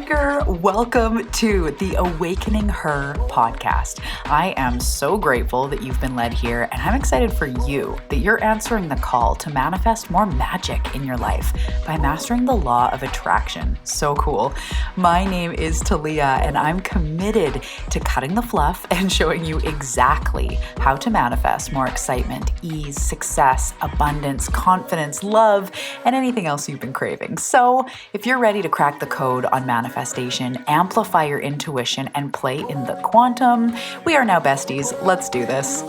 Seeker, welcome to the Awakening Her podcast. I am so grateful that you've been led here, and I'm excited for you that you're answering the call to manifest more magic in your life by mastering the law of attraction. So cool. My name is Talia, and I'm committed to cutting the fluff and showing you exactly how to manifest more excitement, ease, success, abundance, confidence, love, and anything else you've been craving. So if you're ready to crack the code on manifestation, amplify your intuition, and play in the quantum, we are now besties. Let's do this.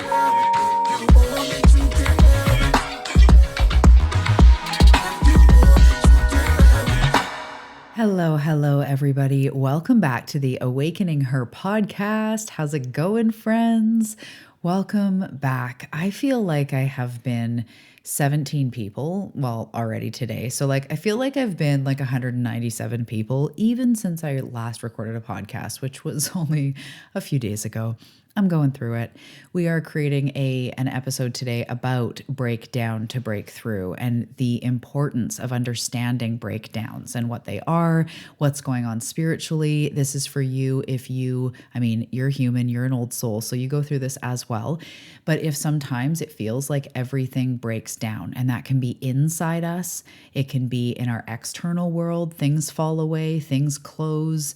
Hello, everybody. Welcome back to the Awakening Her podcast. How's it going, friends? Welcome back. I feel like I have been 17 people, already today. So I feel like I've been 197 people, even since I last recorded a podcast, which was only a few days ago. I'm going through it. We are creating an episode today about breakdown to breakthrough and the importance of understanding breakdowns and what they are, what's going on spiritually. This is for you if you're human, you're an old soul, so you go through this as well. But if sometimes it feels like everything breaks down, and that can be inside us, it can be in our external world, things fall away, things close,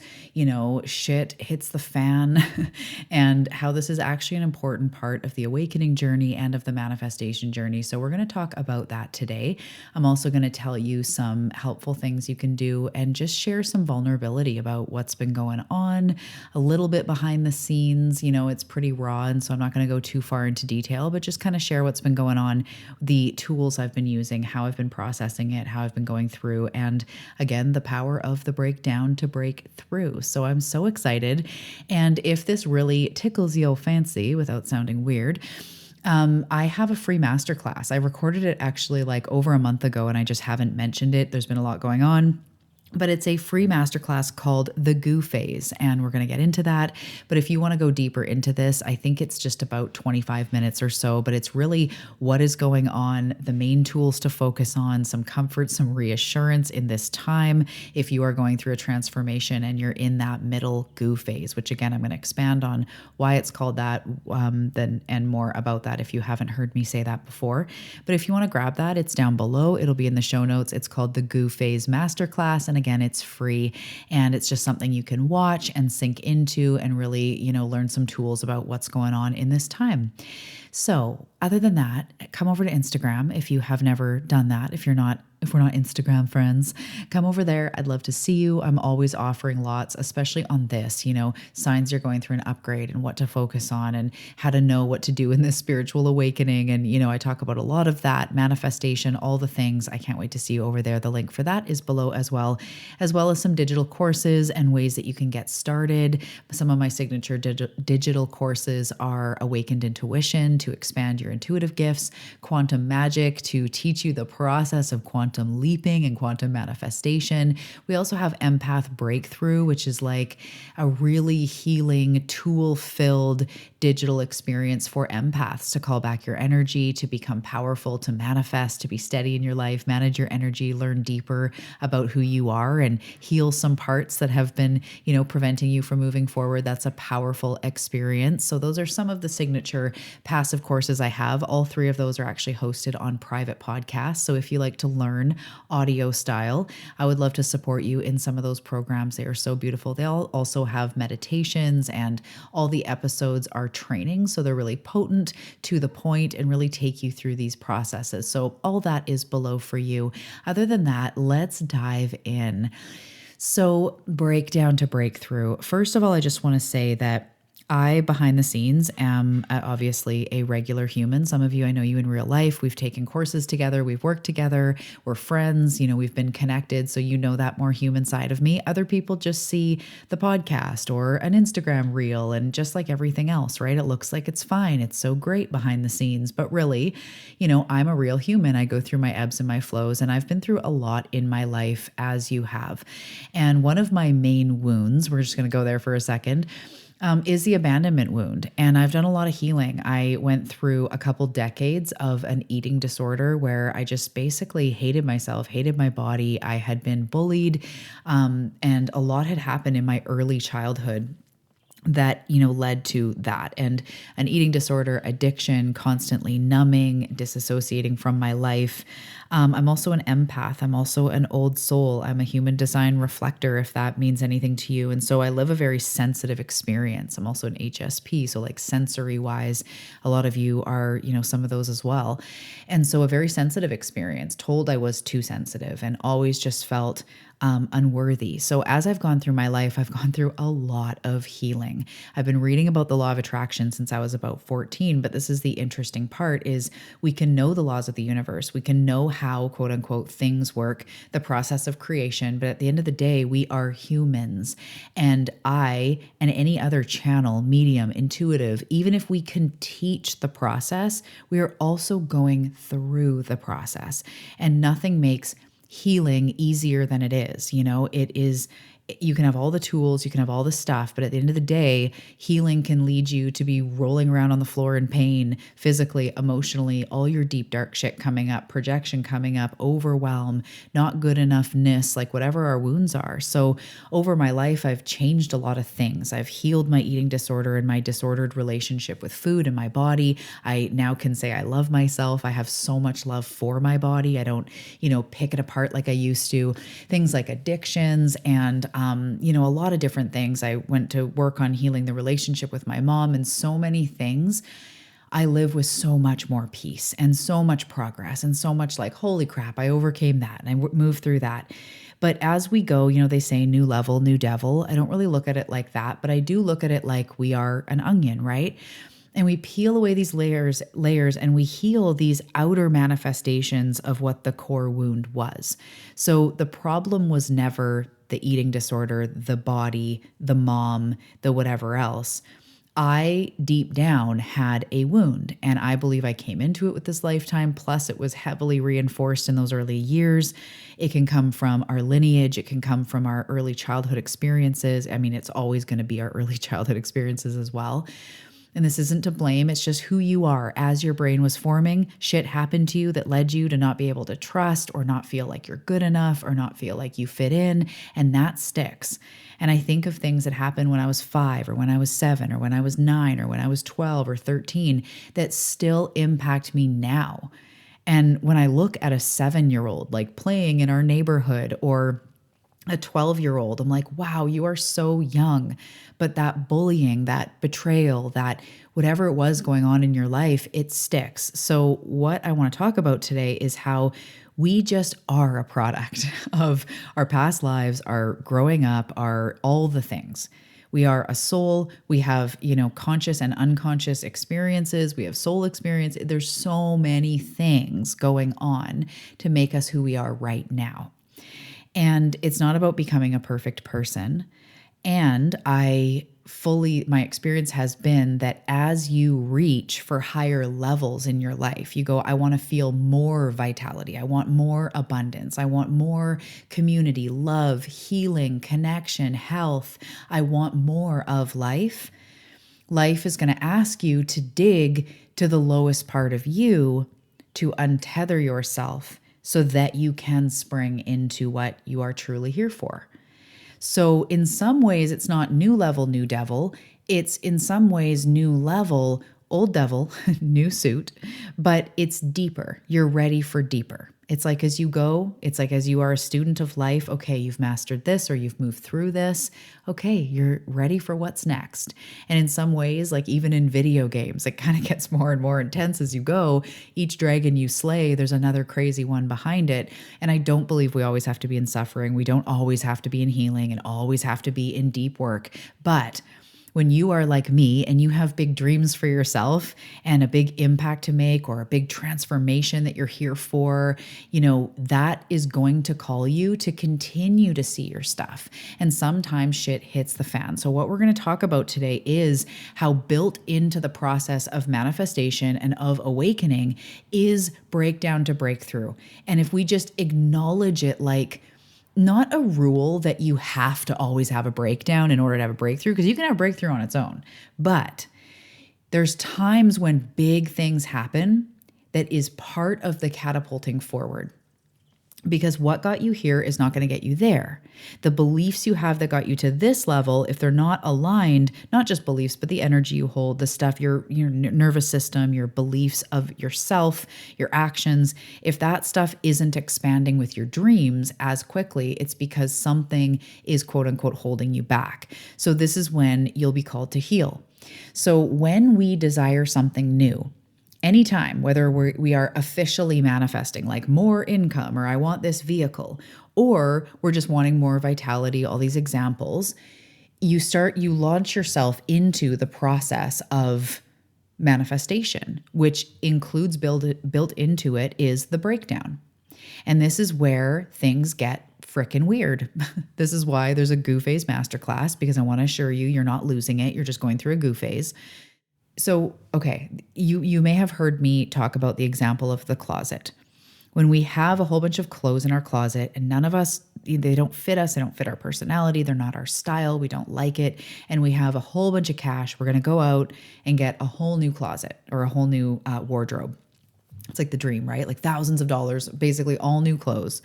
shit hits the fan, and how this is actually an important part of the awakening journey and of the manifestation journey. So we're going to talk about that today. I'm also going to tell you some helpful things you can do and just share some vulnerability about what's been going on, a little bit behind the scenes. It's pretty raw, and so I'm not going to go too far into detail, but just kind of share what's been going on, the tools I've been using, how I've been processing it, how I've been going through, and again, the power of the breakdown to break through. So I'm so excited. And if this really tickles your fancy without sounding weird, I have a free masterclass. I recorded it actually over a month ago, and I just haven't mentioned it. There's been a lot going on. But it's a free masterclass called The Goo Phase, and we're going to get into that. But if you want to go deeper into this, I think it's just about 25 minutes or so, but it's really what is going on, the main tools to focus on, some comfort, some reassurance in this time if you are going through a transformation and you're in that middle goo phase, which again, I'm going to expand on why it's called that and more about that if you haven't heard me say that before. But if you want to grab that, it's down below. It'll be in the show notes. It's called The Goo Phase Masterclass, and again, it's free, and it's just something you can watch and sink into and really, learn some tools about what's going on in this time. So other than that, come over to Instagram if you have never done that. If we're not Instagram friends, come over there. I'd love to see you. I'm always offering lots, especially on this, signs you're going through an upgrade and what to focus on and how to know what to do in this spiritual awakening. And, I talk about a lot of that, manifestation, all the things. I can't wait to see you over there. The link for that is below as well as some digital courses and ways that you can get started. Some of my signature digital courses are Awakened Intuition to expand your intuitive gifts, Quantum Magic to teach you the process of quantum leaping and quantum manifestation. We also have Empath Breakthrough, which is like a really healing, tool-filled digital experience for empaths to call back your energy, to become powerful, to manifest, to be steady in your life, manage your energy, learn deeper about who you are, and heal some parts that have been, preventing you from moving forward. That's a powerful experience. So those are some of the signature passive courses I have. All three of those are actually hosted on private podcasts. So if you like to learn audio style, I would love to support you in some of those programs. They are so beautiful. They all also have meditations, and all the episodes are training. So they're really potent, to the point, and really take you through these processes. So all that is below for you. Other than that, let's dive in. So breakdown to breakthrough. First of all, I just want to say that I, behind the scenes, am obviously a regular human. Some of you, I know you in real life. We've taken courses together. We've worked together. We're friends. We've been connected. So that more human side of me. Other people just see the podcast or an Instagram reel, and just like everything else, right? It looks like it's fine. It's so great behind the scenes. But really, I'm a real human. I go through my ebbs and my flows, and I've been through a lot in my life, as you have. And one of my main wounds, we're just going to go there for a second, is the abandonment wound. And I've done a lot of healing. I went through a couple decades of an eating disorder where I just basically hated myself, hated my body. I had been bullied, and a lot had happened in my early childhood that led to that, and an eating disorder, addiction, constantly numbing, disassociating from my life. I'm also an empath. I'm also an old soul. I'm a human design reflector, if that means anything to you. And so I live a very sensitive experience. I'm also an HSP, so like sensory wise, a lot of you are some of those as well. And so a very sensitive experience, told I was too sensitive, and always just felt unworthy. So as I've gone through my life, I've gone through a lot of healing. I've been reading about the law of attraction since I was about 14, but this is the interesting part: is we can know the laws of the universe. We can know how, quote unquote, things work, the process of creation. But at the end of the day, we are humans. And I and any other channel, medium, intuitive, even if we can teach the process, we are also going through the process. And nothing makes healing easier than it is. It is, you can have all the tools, you can have all the stuff, but at the end of the day, healing can lead you to be rolling around on the floor in pain, physically, emotionally, all your deep, dark shit coming up, projection coming up, overwhelm, not good enoughness, like whatever our wounds are. So over my life, I've changed a lot of things. I've healed my eating disorder and my disordered relationship with food and my body. I now can say I love myself. I have so much love for my body. I don't, pick it apart like I used to. Things like addictions and a lot of different things. I went to work on healing the relationship with my mom, and so many things. I live with so much more peace and so much progress and so much like, holy crap, I overcame that and I moved through that. But as we go, they say new level, new devil. I don't really look at it like that, but I do look at it like we are an onion, right? And we peel away these layers, and we heal these outer manifestations of what the core wound was. So the problem was never the eating disorder, the body, the mom, the whatever else. I deep down had a wound, and I believe I came into it with this lifetime. Plus, it was heavily reinforced in those early years. It can come from our lineage. It can come from our early childhood experiences. I mean, it's always going to be our early childhood experiences as well. And this isn't to blame. It's just who you are. As your brain was forming, shit happened to you that led you to not be able to trust or not feel like you're good enough or not feel like you fit in. And that sticks. And I think of things that happened when I was 5 or when I was 7 or when I was 9 or when I was 12 or 13 that still impact me now. And when I look at a 7-year-old like playing in our neighborhood, or a 12-year-old, I'm like, wow, you are so young. But that bullying, that betrayal, that whatever it was going on in your life, it sticks. So what I want to talk about today is how we just are a product of our past lives, our growing up, our all the things. We are a soul. We have, conscious and unconscious experiences. We have soul experience. There's so many things going on to make us who we are right now. And it's not about becoming a perfect person. And my experience has been that as you reach for higher levels in your life, you go, I want to feel more vitality. I want more abundance. I want more community, love, healing, connection, health. I want more of life. Life is going to ask you to dig to the lowest part of you to untether yourself so that you can spring into what you are truly here for. So in some ways, it's not new level, new devil. It's in some ways new level, old devil, new suit, but it's deeper. You're ready for deeper. It's like as you go, it's like as you are a student of life, okay, you've mastered this or you've moved through this. Okay, you're ready for what's next. And in some ways, like even in video games, it kind of gets more and more intense as you go. Each dragon you slay, there's another crazy one behind it. And I don't believe we always have to be in suffering. We don't always have to be in healing and always have to be in deep work. But when you are like me and you have big dreams for yourself and a big impact to make or a big transformation that you're here for, that is going to call you to continue to see your stuff. And sometimes shit hits the fan. So what we're going to talk about today is how built into the process of manifestation and of awakening is breakdown to breakthrough. And if we just acknowledge it like not a rule that you have to always have a breakdown in order to have a breakthrough, because you can have a breakthrough on its own. But there's times when big things happen that is part of the catapulting forward. Because what got you here is not going to get you there. The beliefs you have that got you to this level, if they're not aligned, not just beliefs, but the energy you hold, the stuff, your nervous system, your beliefs of yourself, your actions, if that stuff isn't expanding with your dreams as quickly, it's because something is quote unquote holding you back. So this is when you'll be called to heal. So when we desire something new, anytime, whether we are officially manifesting like more income, or I want this vehicle, or we're just wanting more vitality, all these examples, you launch yourself into the process of manifestation, which includes built into it is the breakdown. And this is where things get frickin' weird. This is why there's a goo phase masterclass, because I want to assure you, you're not losing it. You're just going through a goo phase. So, okay, you may have heard me talk about the example of the closet. When we have a whole bunch of clothes in our closet and none of us, they don't fit us, they don't fit our personality, they're not our style, we don't like it, and we have a whole bunch of cash, we're going to go out and get a whole new closet or a whole new wardrobe. It's like the dream, right? Like thousands of dollars, basically all new clothes.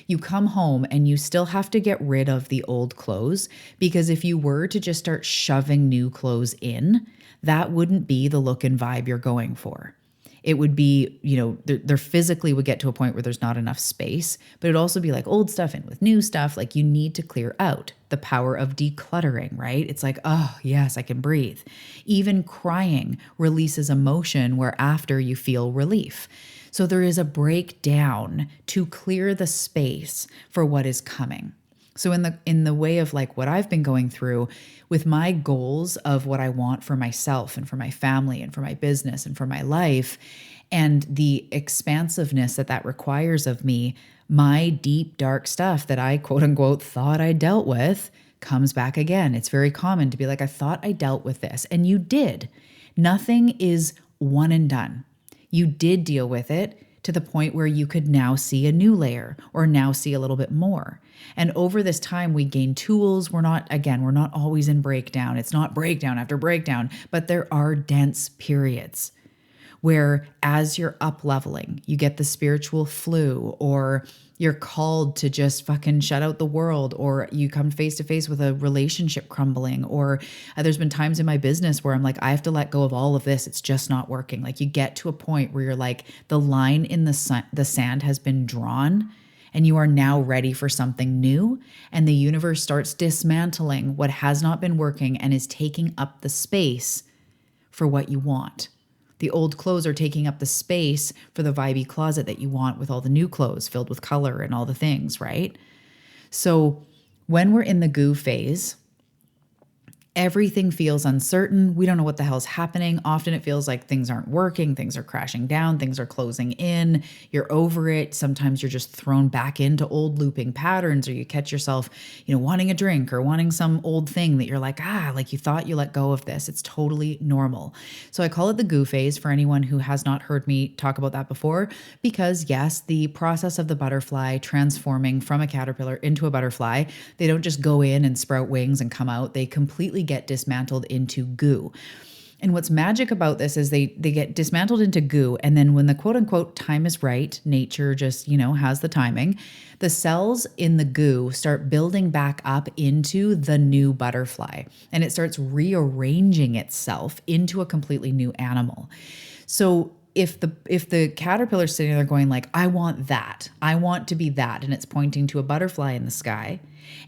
You come home and you still have to get rid of the old clothes, because if you were to just start shoving new clothes in, that wouldn't be the look and vibe you're going for. It would be, there physically would get to a point where there's not enough space, but it'd also be like old stuff in with new stuff. Like you need to clear out. The power of decluttering, right? It's like, oh, yes, I can breathe. Even crying releases emotion where after you feel relief. So there is a breakdown to clear the space for what is coming. So in the way of like what I've been going through with my goals of what I want for myself and for my family and for my business and for my life, and the expansiveness that requires of me, my deep, dark stuff that I quote unquote thought I dealt with comes back again. It's very common to be like, I thought I dealt with this, and you did. Nothing is one and done. You did deal with it to the point where you could now see a new layer or now see a little bit more. And over this time, we gain tools. We're not always in breakdown. It's not breakdown after breakdown, but there are dense periods where as you're up leveling, you get the spiritual flu, or you're called to just fucking shut out the world, or you come face to face with a relationship crumbling, or there's been times in my business where I'm like, I have to let go of all of this. It's just not working. Like you get to a point where you're like, the line in the sand has been drawn and you are now ready for something new. And the universe starts dismantling what has not been working and is taking up the space for what you want. The old clothes are taking up the space for the vibey closet that you want, with all the new clothes filled with color and all the things, right? So when we're in the goo phase, everything feels uncertain. We don't know what the hell's happening. Often it feels like things aren't working. Things are crashing down. Things are closing in. You're over it. Sometimes you're just thrown back into old looping patterns, or you catch yourself, wanting a drink or wanting some old thing that you're like, like you thought you let go of this. It's totally normal. So I call it the goo phase for anyone who has not heard me talk about that before, because yes, the process of the butterfly transforming from a caterpillar into a butterfly, they don't just go in and sprout wings and come out. They completely get dismantled into goo. And what's magic about this is they get dismantled into goo. And then when the quote unquote time is right, nature just, has the timing, the cells in the goo start building back up into the new butterfly. And it starts rearranging itself into a completely new animal. So if the caterpillar's sitting there going like, I want that, I want to be that, and it's pointing to a butterfly in the sky,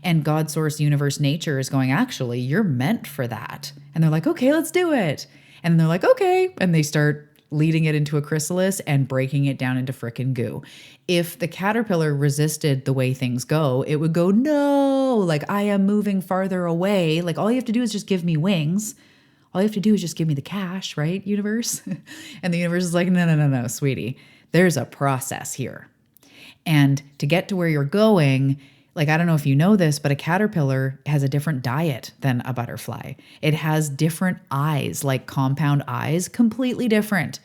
and God, source, universe, nature is going, actually, you're meant for that. And they're like, okay, let's do it. And they're like, okay. And they start leading it into a chrysalis and breaking it down into frickin' goo. If the caterpillar resisted the way things go, it would go, no, like I am moving farther away. Like all you have to do is just give me wings. All you have to do is just give me the cash, right, universe? And the universe is like, no, sweetie. There's a process here. And to get to where you're going, like, I don't know if you know this, but a caterpillar has a different diet than a butterfly. It has different eyes, like compound eyes, completely different.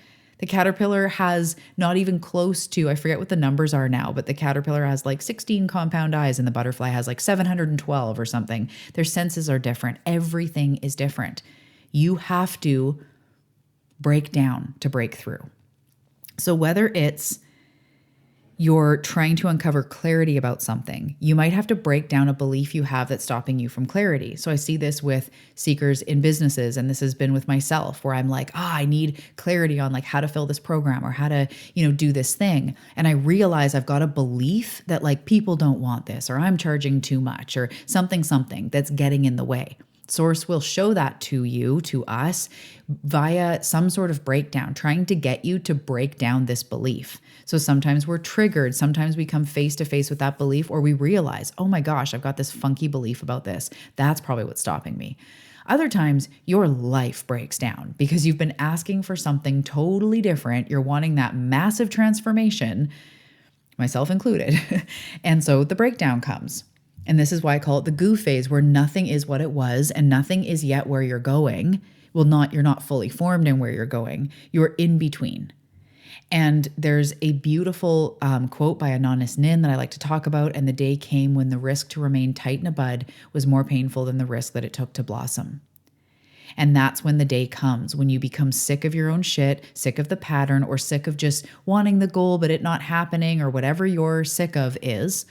The caterpillar has not even close to, I forget what the numbers are now, but the caterpillar has like 16 compound eyes and the butterfly has like 712 or something. Their senses are different. Everything is different. You have to break down to break through. So whether it's you're trying to uncover clarity about something, you might have to break down a belief you have that's stopping you from clarity. So I see this with seekers in businesses, and this has been with myself where I'm like, I need clarity on like how to fill this program or how to, do this thing. And I realize I've got a belief that like people don't want this, or I'm charging too much, or something that's getting in the way. Source will show that to you, to us, via some sort of breakdown, trying to get you to break down this belief. So sometimes we're triggered. Sometimes we come face to face with that belief, or we realize, oh my gosh, I've got this funky belief about this. That's probably what's stopping me. Other times, your life breaks down because you've been asking for something totally different. You're wanting that massive transformation, myself included. And so the breakdown comes. And this is why I call it the goo phase, where nothing is what it was and nothing is yet where you're going. Well, you're not fully formed in where you're going. You're in between. And there's a beautiful quote by Anonymous Nin that I like to talk about. And the day came when the risk to remain tight in a bud was more painful than the risk that it took to blossom. And that's when the day comes, when you become sick of your own shit, sick of the pattern, or sick of just wanting the goal but it not happening, or whatever you're sick of is.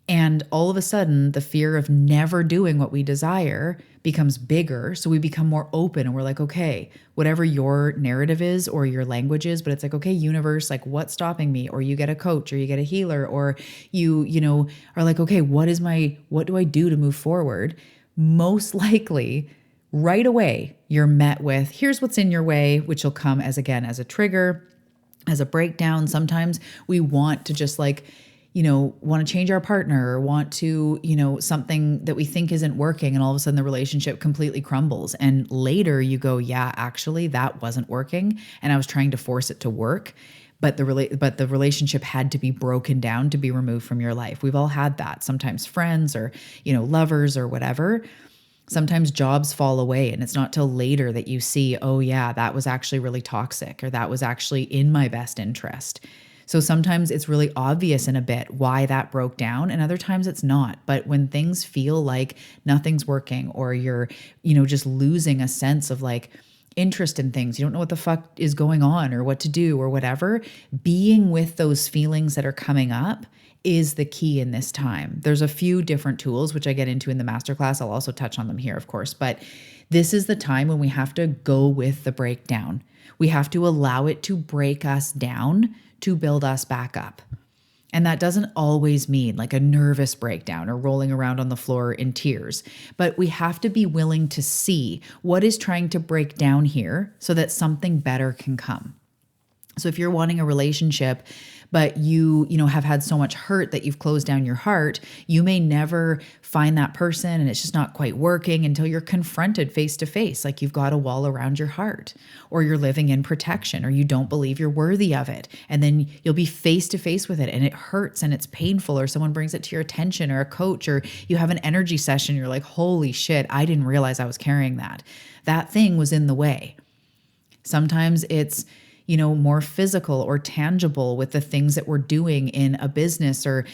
And all of a sudden, the fear of never doing what we desire becomes bigger. So we become more open and we're like, okay, whatever your narrative is or your language is, but it's like, okay, universe, like what's stopping me? Or you get a coach or you get a healer, or you are like, okay, what do I do to move forward? Most likely right away, you're met with, here's what's in your way, which will come as a trigger, as a breakdown. Sometimes we want to just want to change our partner, or want to, something that we think isn't working, and all of a sudden the relationship completely crumbles. And later you go, yeah, actually that wasn't working and I was trying to force it to work. But the relationship had to be broken down to be removed from your life. We've all had that. Sometimes friends or, lovers or whatever. Sometimes jobs fall away and it's not till later that you see, oh yeah, that was actually really toxic, or that was actually in my best interest. So sometimes it's really obvious in a bit why that broke down, and other times it's not. But when things feel like nothing's working, or you're, just losing a sense of like interest in things, you don't know what the fuck is going on or what to do or whatever, being with those feelings that are coming up is the key in this time. There's a few different tools, which I get into in the masterclass. I'll also touch on them here, of course, but this is the time when we have to go with the breakdown. We have to allow it to break us down to build us back up. And that doesn't always mean like a nervous breakdown or rolling around on the floor in tears, but we have to be willing to see what is trying to break down here so that something better can come. So if you're wanting a relationship, but you have had so much hurt that you've closed down your heart, you may never find that person and it's just not quite working until you're confronted face to face, like you've got a wall around your heart, or you're living in protection, or you don't believe you're worthy of it. And then you'll be face to face with it and it hurts and it's painful, or someone brings it to your attention, or a coach, or you have an energy session. You're like, holy shit, I didn't realize I was carrying that. That thing was in the way. Sometimes it's more physical or tangible with the things that we're doing in a business, or,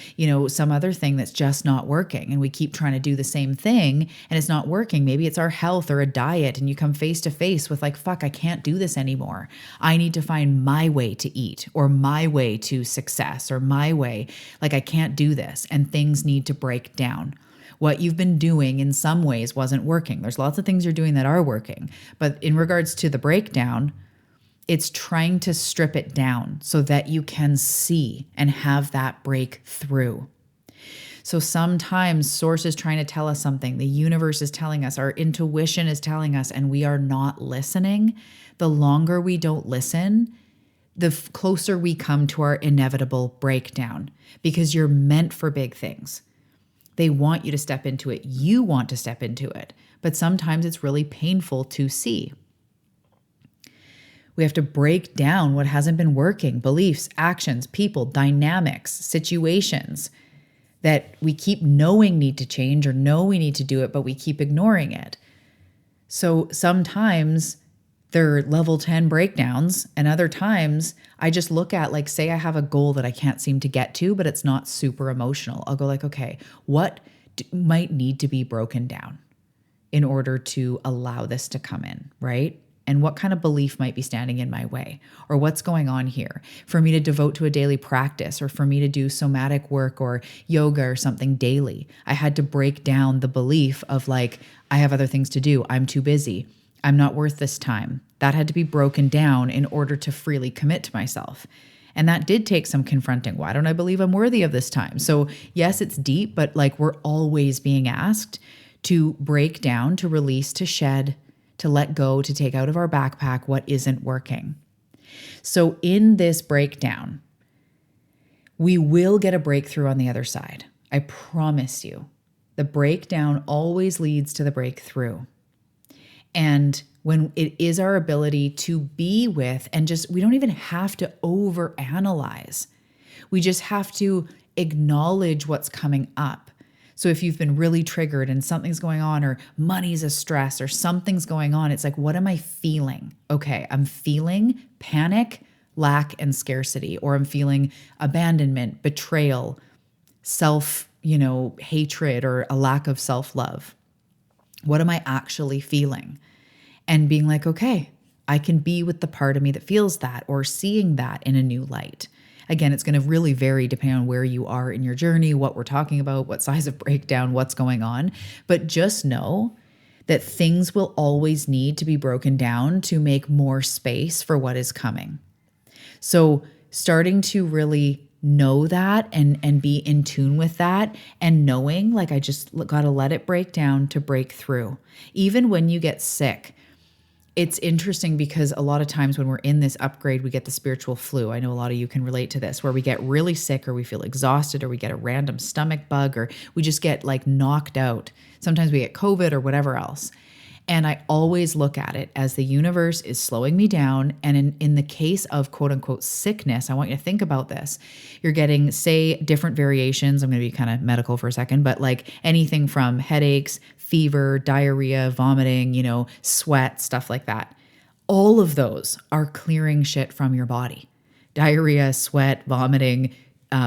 some other thing that's just not working. And we keep trying to do the same thing and it's not working. Maybe it's our health or a diet, and you come face to face with like, fuck, I can't do this anymore. I need to find my way to eat, or my way to success, or my way, like I can't do this. And things need to break down. What you've been doing in some ways wasn't working. There's lots of things you're doing that are working. But in regards to the breakdown, it's trying to strip it down so that you can see and have that breakthrough. So sometimes source is trying to tell us something. The universe is telling us, our intuition is telling us, and we are not listening. The longer we don't listen, the closer we come to our inevitable breakdown, because you're meant for big things. They want you to step into it. You want to step into it. But sometimes it's really painful to see. We have to break down what hasn't been working, beliefs, actions, people, dynamics, situations that we keep knowing need to change, or know we need to do it, but we keep ignoring it. So sometimes They're level 10 breakdowns. And other times I just look at, like, say I have a goal that I can't seem to get to, but it's not super emotional. I'll go like, okay, what might need to be broken down in order to allow this to come in, right? And what kind of belief might be standing in my way, or what's going on here for me to devote to a daily practice, or for me to do somatic work or yoga or something daily. I had to break down the belief of, like, I have other things to do. I'm too busy. I'm not worth this time. That had to be broken down in order to freely commit to myself. And that did take some confronting. Why don't I believe I'm worthy of this time? So yes, it's deep, but like, we're always being asked to break down, to release, to shed, to let go, to take out of our backpack what isn't working. So in this breakdown, we will get a breakthrough on the other side. I promise you. The breakdown always leads to the breakthrough. And when it is our ability to be with, and just, we don't even have to overanalyze. We just have to acknowledge what's coming up. So if you've been really triggered and something's going on, or money's a stress, or something's going on, it's like, what am I feeling? Okay, I'm feeling panic, lack, and scarcity, or I'm feeling abandonment, betrayal, hatred, or a lack of self-love. What am I actually feeling? And being like, okay, I can be with the part of me that feels that, or seeing that in a new light. Again, it's going to really vary depending on where you are in your journey, what we're talking about, what size of breakdown, what's going on. But just know that things will always need to be broken down to make more space for what is coming. So starting to really know that and be in tune with that, and knowing, like, I just got to let it break down to break through. Even when you get sick, it's interesting because a lot of times when we're in this upgrade, we get the spiritual flu. I know a lot of you can relate to this, where we get really sick, or we feel exhausted, or we get a random stomach bug, or we just get like knocked out. Sometimes we get COVID or whatever else. And I always look at it as the universe is slowing me down. And in the case of quote unquote sickness, I want you to think about this. You're getting, say, different variations. I'm going to be kind of medical for a second, but like anything from headaches, fever, diarrhea, vomiting, sweat, stuff like that. All of those are clearing shit from your body. Diarrhea, sweat, vomiting,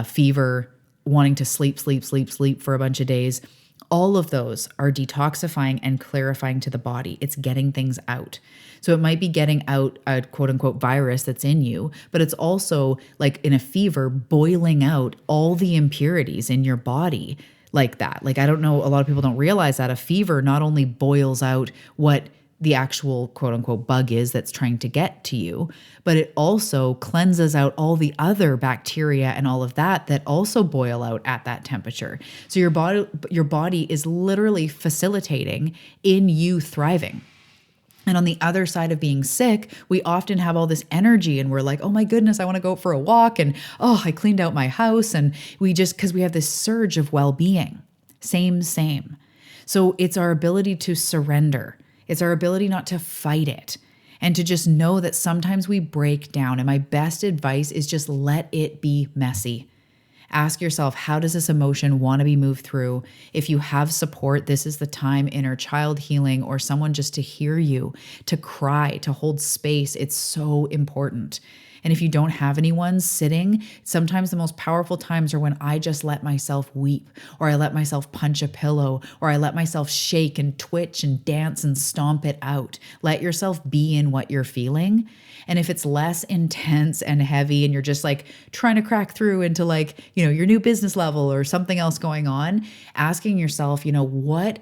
fever, wanting to sleep for a bunch of days. All of those are detoxifying and clarifying to the body. It's getting things out. So it might be getting out a quote unquote virus that's in you, but it's also, like in a fever, boiling out all the impurities in your body like that. Like, I don't know, a lot of people don't realize that a fever not only boils out what the actual quote unquote bug is that's trying to get to you, but it also cleanses out all the other bacteria and all of that also boil out at that temperature. So your body is literally facilitating in you thriving. And on the other side of being sick, we often have all this energy and we're like, oh my goodness, I want to go for a walk. And oh, I cleaned out my house. And because we have this surge of well-being. Same. So it's our ability to surrender. It's our ability not to fight it, and to just know that sometimes we break down. And my best advice is just let it be messy. Ask yourself, how does this emotion want to be moved through? If you have support, this is the time, inner child healing, or someone just to hear you, to cry, to hold space. It's so important. And if you don't have anyone sitting, sometimes the most powerful times are when I just let myself weep, or I let myself punch a pillow, or I let myself shake and twitch and dance and stomp it out. Let yourself be in what you're feeling. And if it's less intense and heavy and you're just like trying to crack through into like, your new business level or something else going on, asking yourself, what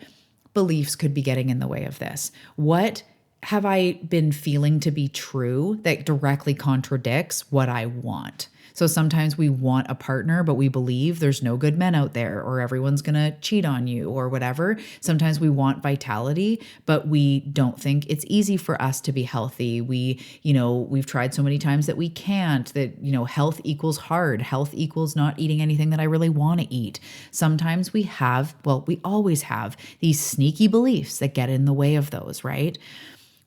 beliefs could be getting in the way of this? What have I been feeling to be true that directly contradicts what I want? So sometimes we want a partner, but we believe there's no good men out there, or everyone's going to cheat on you or whatever. Sometimes we want vitality, but we don't think it's easy for us to be healthy. We've tried so many times that we can't, that, health equals hard. Health equals not eating anything that I really want to eat. Sometimes we always have these sneaky beliefs that get in the way of those, right?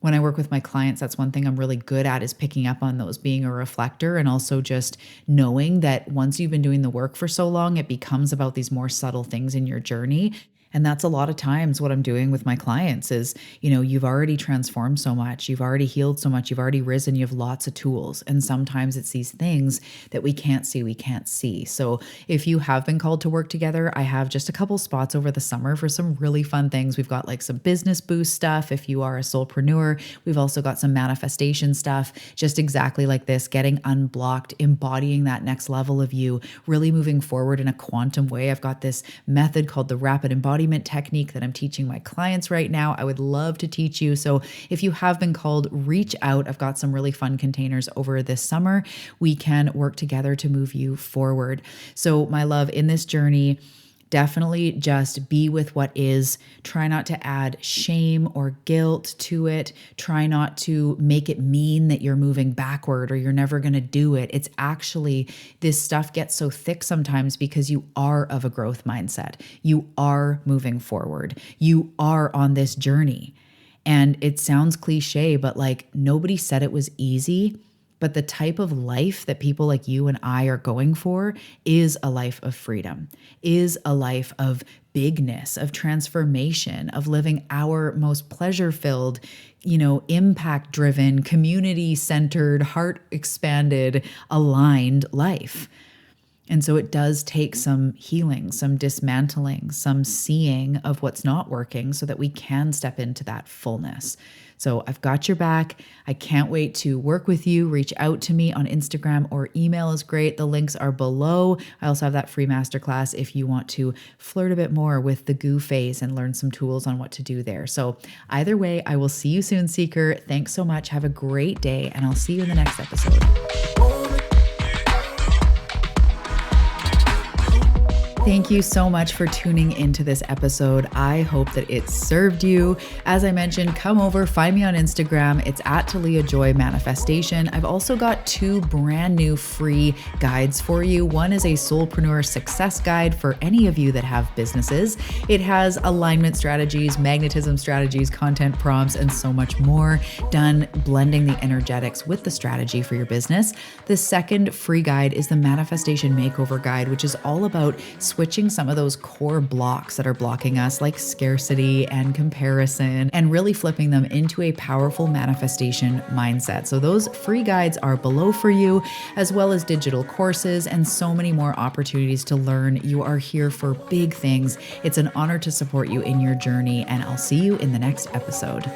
When I work with my clients, that's one thing I'm really good at, is picking up on those, being a reflector, and also just knowing that once you've been doing the work for so long, it becomes about these more subtle things in your journey. And that's a lot of times what I'm doing with my clients is, you've already transformed so much, you've already healed so much, you've already risen, you have lots of tools. And sometimes it's these things that we can't see, we can't see. So if you have been called to work together, I have just a couple spots over the summer for some really fun things. We've got like some business boost stuff if you are a soulpreneur. We've also got some manifestation stuff, just exactly like this, getting unblocked, embodying that next level of you, really moving forward in a quantum way. I've got this method called the rapid embodiment technique that I'm teaching my clients right now. I would love to teach you. So if you have been called, reach out. I've got some really fun containers over this summer. We can work together to move you forward. So my love, in this journey, definitely just be with what is. Try not to add shame or guilt to it. Try not to make it mean that you're moving backward or you're never going to do it. It's actually, this stuff gets so thick sometimes because you are of a growth mindset. You are moving forward. You are on this journey. And it sounds cliche, but like nobody said it was easy. But the type of life that people like you and I are going for is a life of freedom, is a life of bigness, of transformation, of living our most pleasure-filled, impact-driven, community-centered, heart-expanded, aligned life. And so it does take some healing, some dismantling, some seeing of what's not working so that we can step into that fullness. So I've got your back. I can't wait to work with you. Reach out to me on Instagram or email is great. The links are below. I also have that free masterclass if you want to flirt a bit more with the goo phase and learn some tools on what to do there. So either way, I will see you soon, Seeker. Thanks so much. Have a great day, and I'll see you in the next episode. Thank you so much for tuning into this episode. I hope that it served you. As I mentioned, come over, find me on Instagram. It's at Talia Joy Manifestation. I've also got 2 brand new free guides for you. One is a soulpreneur success guide for any of you that have businesses. It has alignment strategies, magnetism strategies, content prompts, and so much more done blending the energetics with the strategy for your business. The second free guide is the Manifestation Makeover Guide, which is all about switching some of those core blocks that are blocking us, like scarcity and comparison, and really flipping them into a powerful manifestation mindset. So those free guides are below for you, as well as digital courses and so many more opportunities to learn. You are here for big things. It's an honor to support you in your journey, and I'll see you in the next episode.